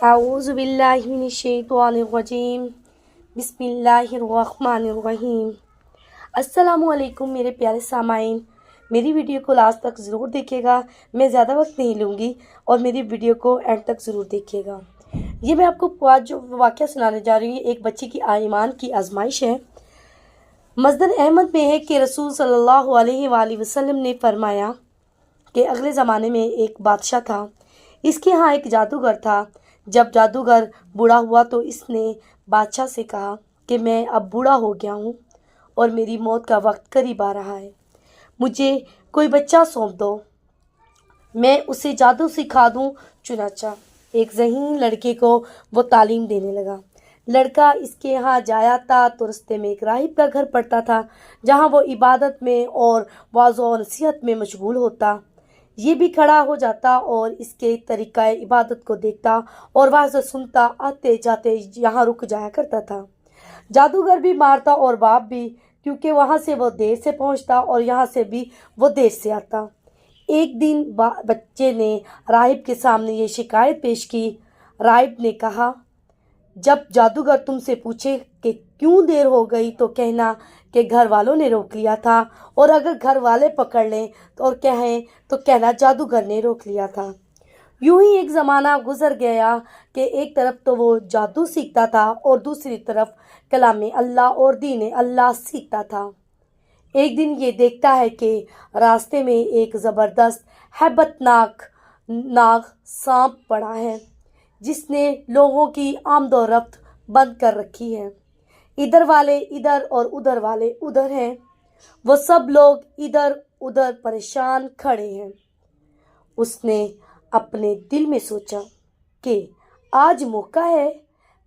اعوذ باللہ من الشیطان الرجیم بسم اللہ الرحمن الرحیم۔ السلام علیکم میرے پیارے سامعین، میری ویڈیو کو لاسٹ تک ضرور دیکھیے گا۔ میں زیادہ وقت نہیں لوں گی اور میری ویڈیو کو اینڈ تک ضرور دیکھیے گا۔ یہ میں آپ کو آج جو واقعہ سنانے جا رہی ہوں، ایک بچی کی ایمان کی آزمائش ہے۔ مسند احمد میں ہے کہ رسول صلی اللہ علیہ وآلہ وسلم نے فرمایا کہ اگلے زمانے میں ایک بادشاہ تھا، اس کے ہاں ایک جادوگر تھا۔ جب جادوگر بوڑھا ہوا تو اس نے بادشاہ سے کہا کہ میں اب بوڑھا ہو گیا ہوں اور میری موت کا وقت قریب آ رہا ہے، مجھے کوئی بچہ سونپ دو، میں اسے جادو سکھا دوں۔ چنانچہ ایک ذہین لڑکے کو وہ تعلیم دینے لگا۔ لڑکا اس کے ہاں جایا تھا تو رستے میں ایک راہب کا گھر پڑتا تھا، جہاں وہ عبادت میں اور واعظ و نصیحت میں مشغول ہوتا۔ یہ بھی کھڑا ہو جاتا اور اس کے طریقہ عبادت کو دیکھتا اور واعظ سنتا، آتے جاتے یہاں رک جایا کرتا تھا۔ جادوگر بھی مارتا اور باپ بھی، کیونکہ وہاں سے وہ دیر سے پہنچتا اور یہاں سے بھی وہ دیر سے آتا۔ ایک دن بچے نے راہب کے سامنے یہ شکایت پیش کی۔ راہب نے کہا، جب جادوگر تم سے پوچھے کہ کیوں دیر ہو گئی تو کہنا کہ گھر والوں نے روک لیا تھا، اور اگر گھر والے پکڑ لیں اور کہیں تو کہنا جادوگر نے روک لیا تھا۔ یوں ہی ایک زمانہ گزر گیا کہ ایک طرف تو وہ جادو سیکھتا تھا اور دوسری طرف کلام اللہ اور دین اللہ سیکھتا تھا۔ ایک دن یہ دیکھتا ہے کہ راستے میں ایک زبردست ہیبت ناک سانپ پڑا ہے، جس نے لوگوں کی آمد و رفت بند کر رکھی ہے۔ ادھر والے ادھر اور ادھر والے ادھر ہیں، وہ سب لوگ ادھر ادھر پریشان کھڑے ہیں۔ اس نے اپنے دل میں سوچا کہ آج موقع ہے،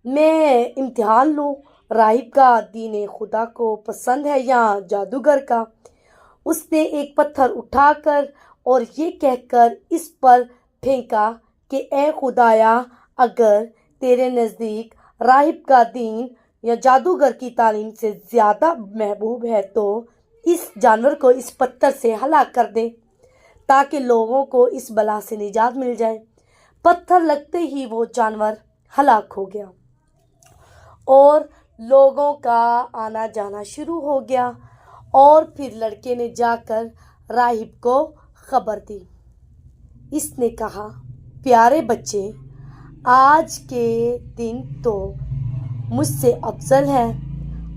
میں امتحان لوں، راہب کا دین خدا کو پسند ہے یا جادوگر کا۔ اس نے ایک پتھر اٹھا کر اور یہ کہہ کر اس پر پھینکا کہ اے خدایا، اگر تیرے نزدیک راہب کا دین یا جادوگر کی تعلیم سے زیادہ محبوب ہے تو اس جانور کو اس پتھر سے ہلاک کر دے، تاکہ لوگوں کو اس بلا سے نجات مل جائے۔ پتھر لگتے ہی وہ جانور ہلاک ہو گیا اور لوگوں کا آنا جانا شروع ہو گیا، اور پھر لڑکے نے جا کر راہب کو خبر دی۔ اس نے کہا، پیارے بچے، آج کے دن تو مجھ سے افضل ہے،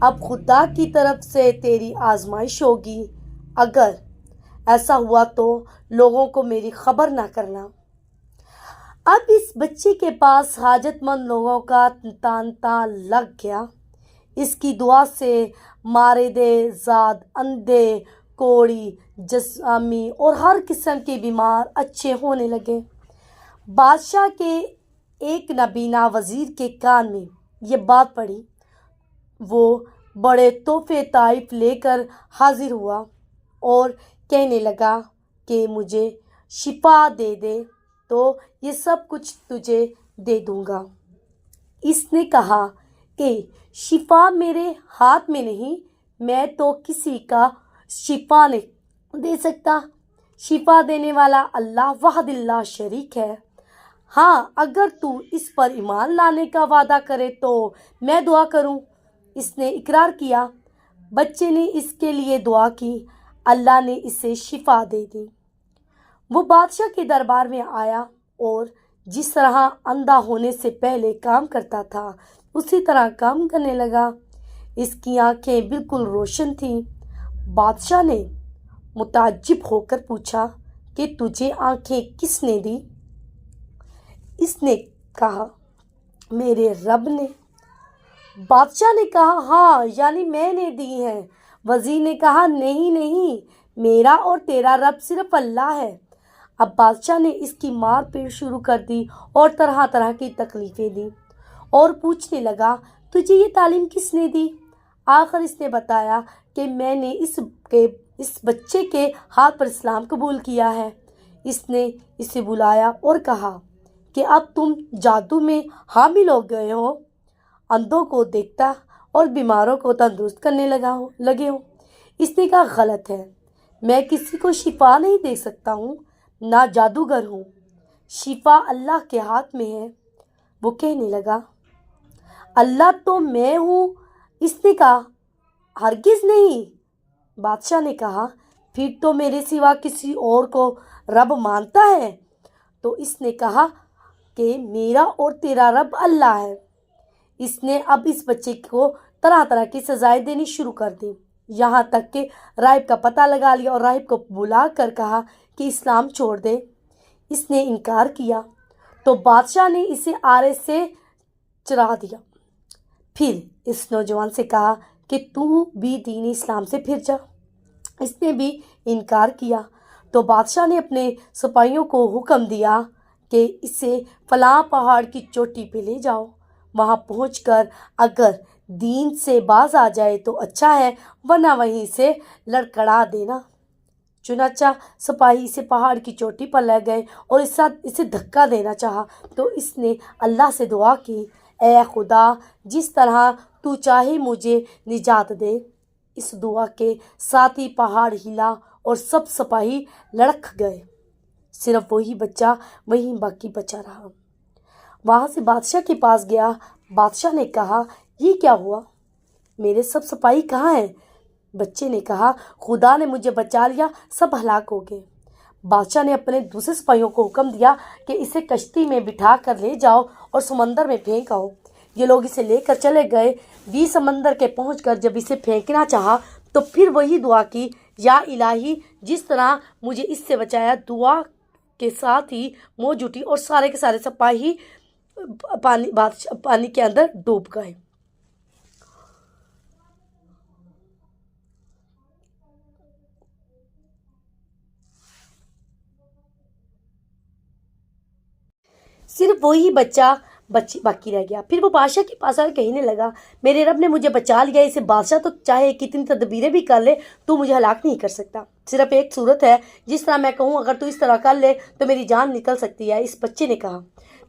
اب خدا کی طرف سے تیری آزمائش ہوگی، اگر ایسا ہوا تو لوگوں کو میری خبر نہ کرنا۔ اب اس بچے کے پاس حاجت مند لوگوں کا تانتا لگ گیا۔ اس کی دعا سے مارے زاد، اندھے، کوڑی، جسامی اور ہر قسم کے بیمار اچھے ہونے لگے۔ بادشاہ کے ایک نابینا وزیر کے کان میں یہ بات پڑی۔ وہ بڑے تحفے تحائف لے کر حاضر ہوا اور کہنے لگا کہ مجھے شفا دے دے تو یہ سب کچھ تجھے دے دوں گا۔ اس نے کہا کہ شفا میرے ہاتھ میں نہیں، میں تو کسی کا شفا نہیں دے سکتا، شفا دینے والا اللہ وحدہ لا شریک ہے۔ ہاں، اگر تو اس پر ایمان لانے کا وعدہ کرے تو میں دعا کروں۔ اس نے اقرار کیا۔ بچے نے اس کے لیے دعا کی، اللہ نے اسے شفا دے دی۔ وہ بادشاہ کے دربار میں آیا اور جس طرح اندھا ہونے سے پہلے کام کرتا تھا اسی طرح کام کرنے لگا۔ اس کی آنکھیں بالکل روشن تھیں۔ بادشاہ نے متعجب ہو کر پوچھا کہ تجھے آنکھیں کس نے دی؟ اس نے کہا، میرے رب نے۔ بادشاہ نے کہا، ہاں، یعنی میں نے دی ہیں۔ وزیر نے کہا، نہیں، میرا اور تیرا رب صرف اللہ ہے۔ اب بادشاہ نے اس کی مار پیٹ شروع کر دی اور طرح طرح کی تکلیفیں دی اور پوچھنے لگا، تجھے یہ تعلیم کس نے دی؟ آخر اس نے بتایا کہ میں نے اس بچے کے ہاتھ پر اسلام قبول کیا ہے۔ اس نے اسے بلایا اور کہا کہ اب تم جادو میں حامل ہو گئے ہو، اندھوں کو دیکھتا اور بیماروں کو تندرست کرنے لگے ہو۔ اس نے کہا، غلط ہے، میں کسی کو شفا نہیں دے سکتا ہوں، نہ جادوگر ہوں، شفا اللہ کے ہاتھ میں ہے۔ وہ کہنے لگا اللہ تو میں ہوں۔ اس نے کہا ہرگز نہیں۔ بادشاہ نے کہا پھر تو میرے سوا کسی اور کو رب مانتا ہے؟ تو اس نے کہا کہ میرا اور تیرا رب اللہ ہے۔ اس نے اب اس بچے کو طرح طرح کی سزائیں دینی شروع کر دی، یہاں تک کہ راہب کا پتہ لگا لیا اور راہب کو بلا کر کہا کہ اسلام چھوڑ دے۔ اس نے انکار کیا تو بادشاہ نے اسے آرے سے چرا دیا۔ پھر اس نوجوان سے کہا کہ تو بھی دین اسلام سے پھر جا۔ اس نے بھی انکار کیا تو بادشاہ نے اپنے سپاہیوں کو حکم دیا کہ اسے فلاں پہاڑ کی چوٹی پہ لے جاؤ، وہاں پہنچ کر اگر دین سے باز آ جائے تو اچھا ہے، ورنہ وہیں سے لڑکھڑا دینا۔ چنانچہ سپاہی اسے پہاڑ کی چوٹی پر لے گئے اور اسے دھکا دینا چاہا تو اس نے اللہ سے دعا کی، اے خدا جس طرح تو چاہے مجھے نجات دے۔ اس دعا کے ساتھ ہی پہاڑ ہلا اور سب سپاہی لڑکھ گئے، صرف وہی بچہ وہیں باقی بچا رہا۔ وہاں سے بادشاہ کے پاس گیا۔ بادشاہ نے کہا یہ کیا ہوا؟ میرے سب سپاہی کہاں ہیں؟ بچے نے کہا خدا نے مجھے بچا لیا، سب ہلاک ہو گئے۔ بادشاہ نے اپنے دوسرے سپاہیوں کو حکم دیا کہ اسے کشتی میں بٹھا کر لے جاؤ اور سمندر میں پھینک آؤ۔ یہ لوگ اسے لے کر چلے گئے۔ سمندر کے پہنچ کر جب اسے پھینکنا چاہا تو پھر وہی دعا کی، یا الہی جس طرح مجھے اس سے بچایا۔ دعا کے ساتھ ہی موج اٹھی اور سارے کے سارے سپاہی پانی کے اندر ڈوب گئے۔ صرف وہی بچہ باقی رہ گیا۔ پھر وہ بادشاہ کے پاس آ کے کہنے لگا میرے رب نے مجھے بچا لیا، اسے بادشاہ تو چاہے کتنی تدبیریں بھی کر لے تو مجھے ہلاک نہیں کر سکتا۔ صرف ایک صورت ہے جس طرح میں کہوں اگر تو اس طرح کر لے تو میری جان نکل سکتی ہے۔ اس بچے نے کہا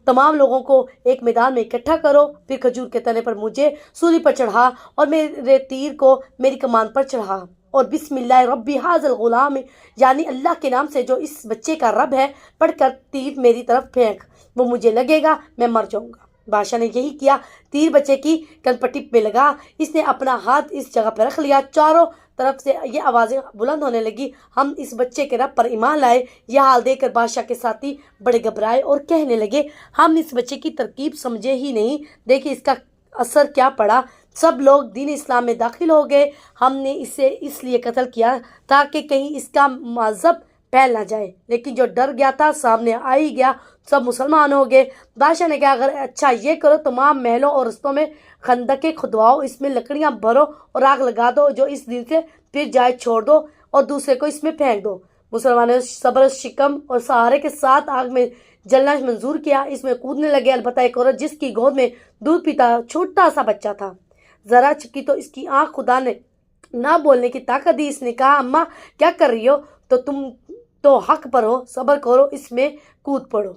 تمام لوگوں کو ایک میدان میں اکٹھا کرو، پھر کھجور کے تنے پر مجھے سولی پر چڑھا اور میرے تیر کو میری کمان پر چڑھا، اور بسم اللہ ربی ھذا الغلام یعنی اللہ کے نام سے جو اس بچے کا رب ہے پڑھ کر تیر میری طرف پھینک، وہ مجھے لگے گا میں مر جاؤں گا۔ بادشاہ نے یہی کیا، تیر بچے کی کنپٹی پہ لگا، اس نے اپنا ہاتھ اس جگہ پہ رکھ لیا۔ چاروں طرف سے یہ آوازیں بلند ہونے لگی، ہم اس بچے کے رب پر ایمان لائے۔ یہ حال دیکھ کر بادشاہ کے ساتھی بڑے گھبرائے اور کہنے لگے ہم اس بچے کی ترکیب سمجھے ہی نہیں، دیکھیں اس کا اثر کیا پڑا۔ سب لوگ دین اسلام میں داخل ہو گئے۔ ہم نے اسے اس لیے قتل کیا تاکہ کہیں اس کا مذہب پھیل نہ جائے، لیکن جو ڈر گیا تھا سامنے آ ہی گیا، سب مسلمان ہو گئے۔ بادشاہ نے کہا اگر اچھا یہ کرو تمام محلوں اور رستوں میں خندقیں کھدواؤ، اس میں لکڑیاں بھرو اور آگ لگا دو، جو اس دن سے پھر جائے چھوڑ دو اور دوسرے کو اس میں پھینک دو۔ مسلمانوں نے صبر شکم اور سہارے کے ساتھ آگ میں جلنا منظور کیا، اس میں کودنے لگے۔ البتہ ایک عورت جس کی گود میں دودھ پیتا چھوٹا سا بچہ تھا ذرا چکی تو اس کی آنکھ خدا نے نہ بولنے کی طاقت دی۔ اس نے کہا اماں کیا کر رہی ہو؟ تو تم تو حق پر ہو، صبر کرو، اس میں کود پڑو۔